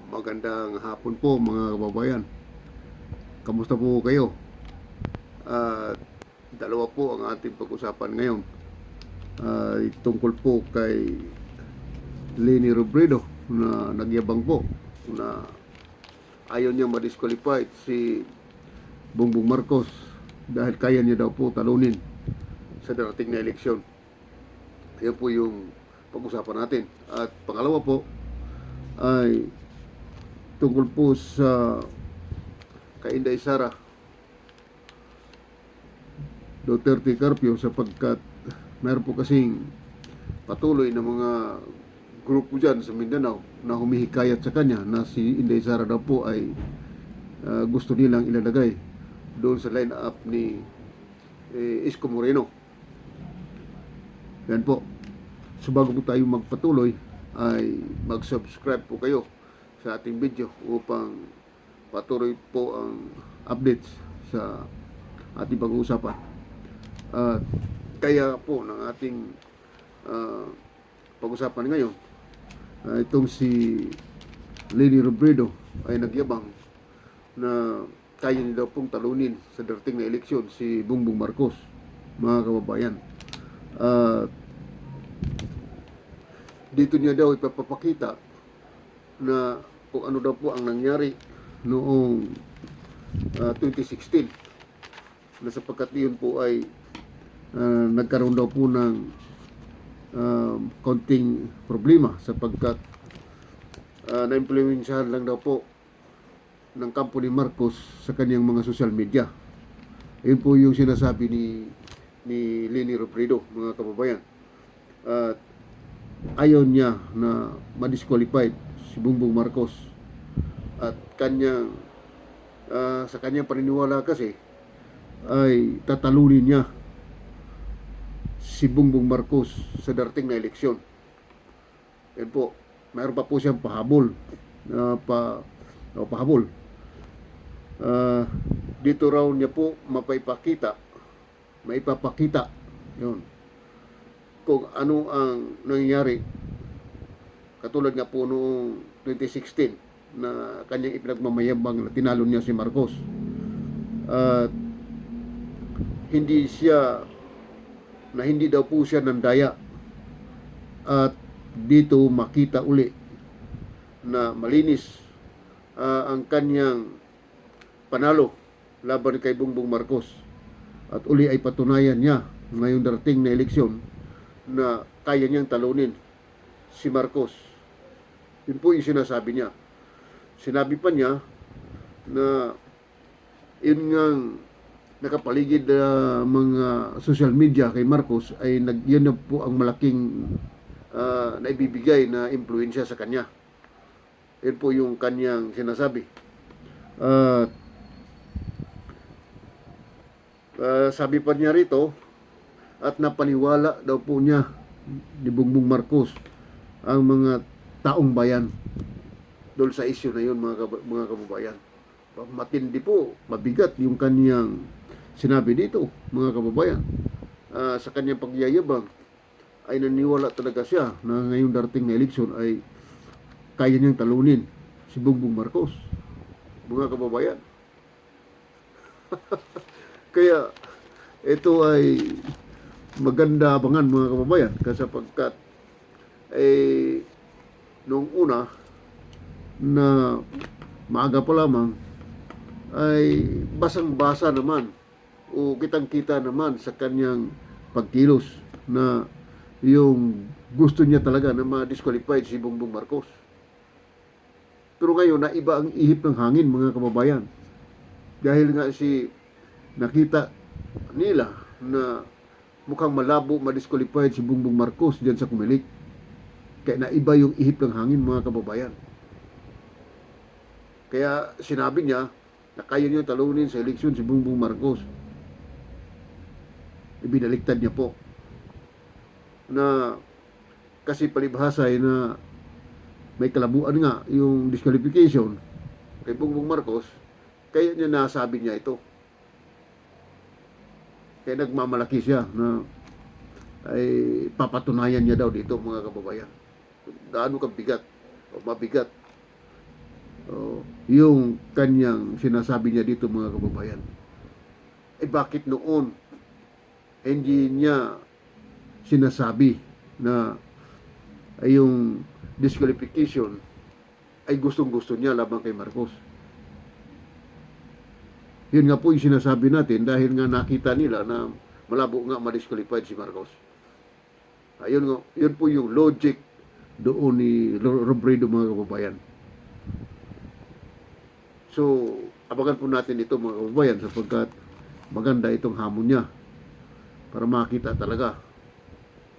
Magandang hapon po mga kababayan. Kamusta po kayo? At dalawa po ang ating pag-usapan ngayon. Tungkol po kay Leni Robredo na nagyabang po na ayaw niya ma-disqualified si Bongbong Marcos dahil kaya niya daw po talunin sa darating na eleksyon. Yan po yung pag-usapan natin. At pangalawa po ay tungkol po sa kay Inday Sara Duterte Carpio, sapagkat meron po kasing patuloy na mga grupo dyan sa Mindanao na humihikayat sa kanya na si Inday Sara daw po ay gusto nilang ilalagay doon sa line-up ni Isko Moreno. Yan po. So bago po tayo magpatuloy ay mag-subscribe po kayo sa ating video upang patuloy po ang updates sa ating pag-uusapan. Kaya po ng ating pag-usapan ngayon, itong si Leni Robredo ay nagyabang na kaya niya daw pong talunin sa darating na eleksyon si Bongbong Marcos, mga kababayan. Dito niya daw ipapakita na kung ano daw po ang nangyari noong 2016, na sapagkat yun po ay nagkaroon daw po ng konting problema sapagkat na-implementahan lang daw po ng kampo ni Marcos sa kanyang mga social media. Yun po yung sinasabi ni Leni Robredo, mga kababayan. At ayaw niya na ma-disqualified si Bongbong Marcos at kanyang sa kanyang paniniwala kasi ay tatalunin niya si Bongbong Marcos sa darating na eleksyon. Yan po, mayroon pa po siyang pahabol pahabol. Dito raw niya po maipapakita yun kung ano ang nangyayari, katulad nga po noong 2016 na kanyang ipinagmamayabang na tinalo niya si Marcos. Hindi daw po siya nandaya, at dito makita uli na malinis ang kanyang panalo laban kay Bongbong Marcos, at uli ay patunayan niya ngayong darating na eleksyon na kaya niyang talunin si Marcos. Yun po yung sinasabi niya. Sinabi pa niya na yun ngang nakapaligid mga social media kay Marcos ay yun na po ang malaking naibibigay na impluensya sa kanya. Yun po yung kanyang sinasabi. Sabi pa niya rito, at napaniwala daw po niya ni Bongbong Marcos ang mga taong bayan doon sa issue na yun, mga kababayan. Matindi po, mabigat yung kanyang sinabi dito, mga kababayan. Sa kanyang pagyayabang ay naniwala talaga siya na ngayong darating na eleksyon ay kaya niyang talunin si Bongbong Marcos, mga kababayan. Kaya ito ay maganda abangan, mga kababayan, kasapagkat noong una na maaga pa lamang ay basang-basa naman o kitang-kita naman sa kanyang pagkilos na yung gusto niya talaga na ma-disqualified si Bongbong Marcos. Pero ngayon, naiba ang ihip ng hangin, mga kababayan. Dahil nga nakita nila na mukhang malabo ma-disqualified si Bongbong Marcos dyan sa Comelec. Kaya naiba yung ihip ng hangin, mga kababayan. Kaya sinabi niya na kaya niya talunin sa eleksyon si Bongbong Marcos. Ibinaliktad niya po na kasi palibhasa ay na may kalabuan nga yung disqualification kay Bongbong Marcos, kaya niya nasabi niya ito. Kaya nagmamalaki siya na ay papatunayan niya daw dito, mga kababayan, gaano kabigat o mabigat yung kanyang sinasabi niya dito mga kababayan. Bakit noon hindi niya sinasabi na yung disqualification ay gustong-gusto niya laban kay Marcos? Yun nga po yung sinasabi natin dahil nga nakita nila na malabo nga ma-disqualified si Marcos. Yun po yung logic doon ni Robredo mga kababayan. So, abangan po natin ito mga kababayan sapagkat maganda itong hamon niya para makita talaga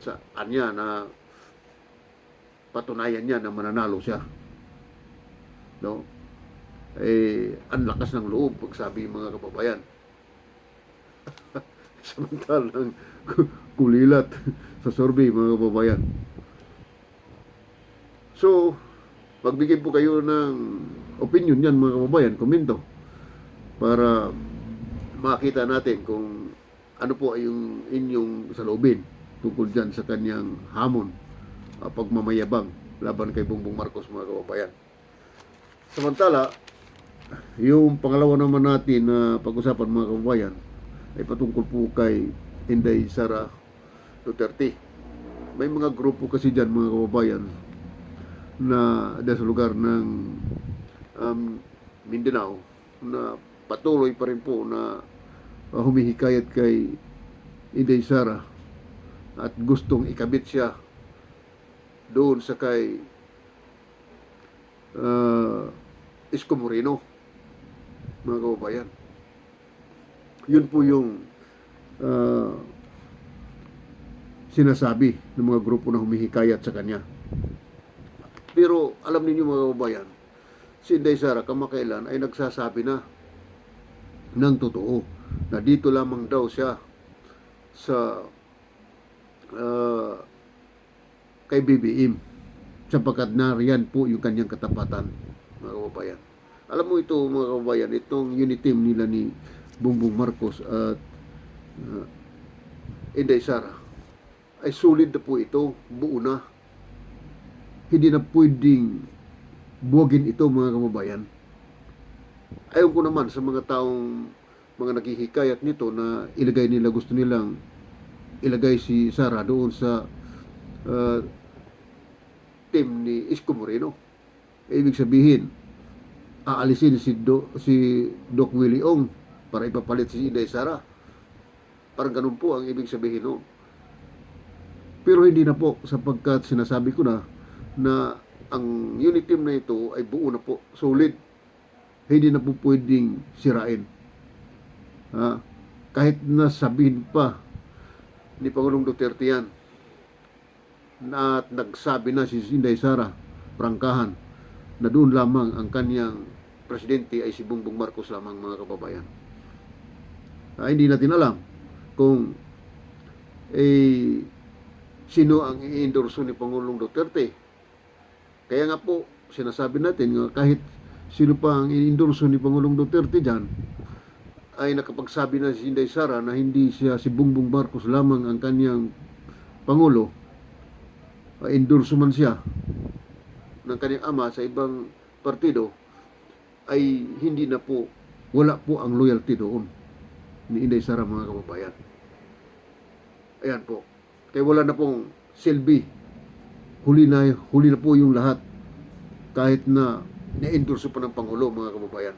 saan niya na patunayan niya na mananalo siya. No? Ang lakas ng loob pagsabi mga kababayan. Samantalang kulilat sa survey mga kababayan. So, magbigay po kayo ng opinion yan mga kababayan, komento para makita natin kung ano po ay yung inyong saloobin tungkol dyan sa kanyang hamon, pagmamayabang laban kay Bongbong Marcos mga kababayan. Samantala, yung pangalawa naman natin na pag-usapan mga kababayan ay patungkol po kay Inday Sara Duterte. May mga grupo kasi dyan mga kababayan na sa lugar ng Mindanao na patuloy pa rin po na humihikayat kay Inday Sara at gustong ikabit siya doon sa kay Isko Moreno mga kababayan. Yun po yung sinasabi ng mga grupo na humihikayat sa kanya. Pero alam niyo mga kababayan, si Inday Sara kamakailan ay nagsasabi na ng totoo na dito lamang daw siya sa kay BBM sapagkat nariyan po yung kanyang katapatan mga kababayan. Alam mo ito mga kababayan, itong unity team nila ni Bongbong Marcos at Inday Sara ay solid na po ito, buo na. Hindi na pwedeng buwagin ito mga kababayan. Ayaw ko naman sa mga taong mga naghihikayat nito na ilagay nila, gusto nilang ilagay si Sara doon sa team ni Isko Moreno. Ibig sabihin, aalisin si Doc Willie Ong para ipapalit si Inday Sara. Parang ganun po ang ibig sabihin no. Pero hindi na po sapagkat sinasabi ko na ang unit team na ito ay buo na po, solid. Hindi na po pwedeng sirain. Kahit nasabihin pa ni Pangulong Duterte yan na nagsabi na si Inday Sara, prangkahan, na doon lamang ang kanyang presidente ay si Bongbong Marcos lamang mga kababayan. Hindi natin alam kung sino ang i-endorso ni Pangulong Duterte. Kaya nga po, sinasabi natin nga kahit sino pa ang i-endorso ni Pangulong Duterte dyan, ay nakapagsabi na si Inday Sara na hindi siya si Bongbong Marcos lamang ang kanyang Pangulo, endorso man siya ng kanyang ama sa ibang partido, ay hindi na po, wala po ang loyalty doon ni Inday Sara mga kababayan. Ayan po. Kaya wala na pong silbi. Huli na po yung lahat. Kahit na na-endorso pa ng Pangulo mga kababayan.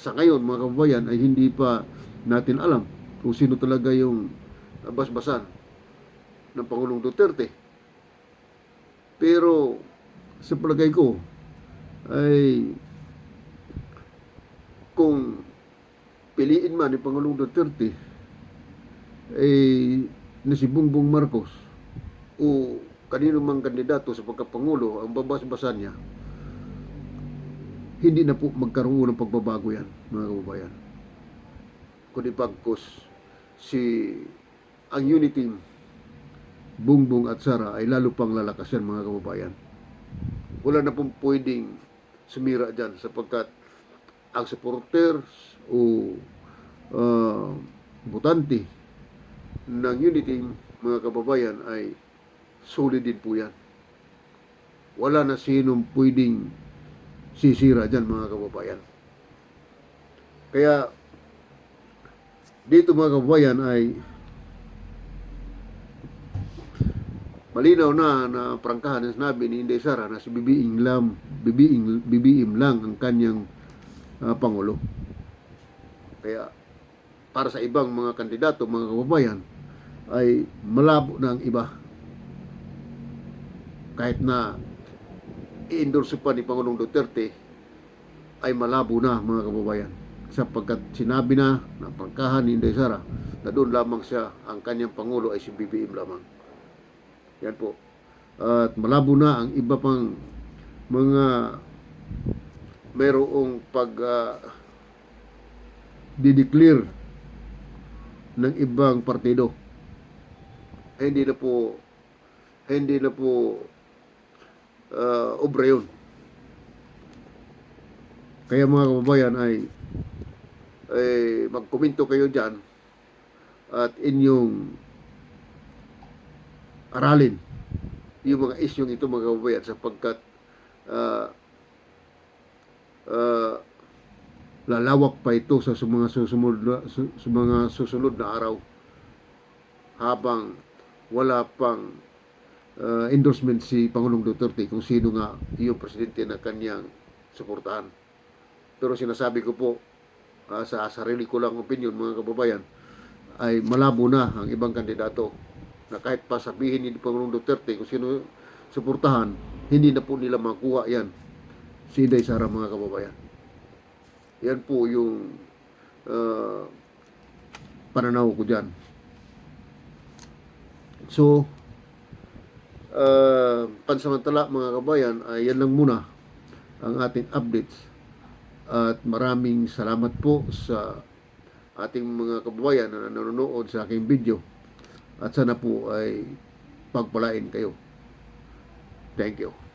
Sa ngayon mga kababayan ay hindi pa natin alam kung sino talaga yung basbasan ng Pangulong Duterte. Pero sa palagay ko ay kung piliin man ni Pangulong Duterte na si Bongbong Marcos o kanino mang kandidato sa pagkapangulo ang babas-basan niya, hindi na po magkaroon ng pagbabago yan mga kababayan. Kundi pagkos ang unity Bongbong at Sara ay lalo pang lalakas yan mga kababayan. Wala na pong pwedeng sumira dyan sapagkat ang supporters o botante ng unity mga kababayan ay solid din po yan. Wala na sinong pwedeng sisira dyan mga kababayan. Kaya dito mga kababayan ay malinaw na prangkahan na sinabi ni Inday Sara na si BBM lang ang kanyang Pangulo. Kaya para sa ibang mga kandidato, mga kababayan, ay malabo na ang iba. Kahit na i-endorse pa ni Pangulong Duterte, ay malabo na mga kababayan. Sapagkat sinabi na prangkahan ni Inday Sara na doon lamang siya, ang kanyang Pangulo ay si BBM lamang. Yan po. At malabo na ang iba pang mga mayroong dideclare ng ibang partido. Hindi na po obra yun. Kaya mga kababayan ay magkomento kayo dyan at inyong aralin yung mga isyong ito mga kababayan, sapagkat lalawak pa ito sa mga susunod na araw habang wala pang endorsement si Pangulong Duterte kung sino nga yung presidente na kanyang suportahan. Pero sinasabi ko po sa sarili ko lang opinion mga kababayan, ay malabo na ang ibang kandidato na kahit pa sabihin ni Pangulong Duterte kung sino suportahan, hindi na po nila makuha yan si Inday Sara mga kababayan. Yan po yung pananaw ko dyan. So, pansamantala mga kabayan, ay yan lang muna ang ating updates. At maraming salamat po sa ating mga kababayan na nanonood sa aking video. At sana po ay pagpalain kayo. Thank you.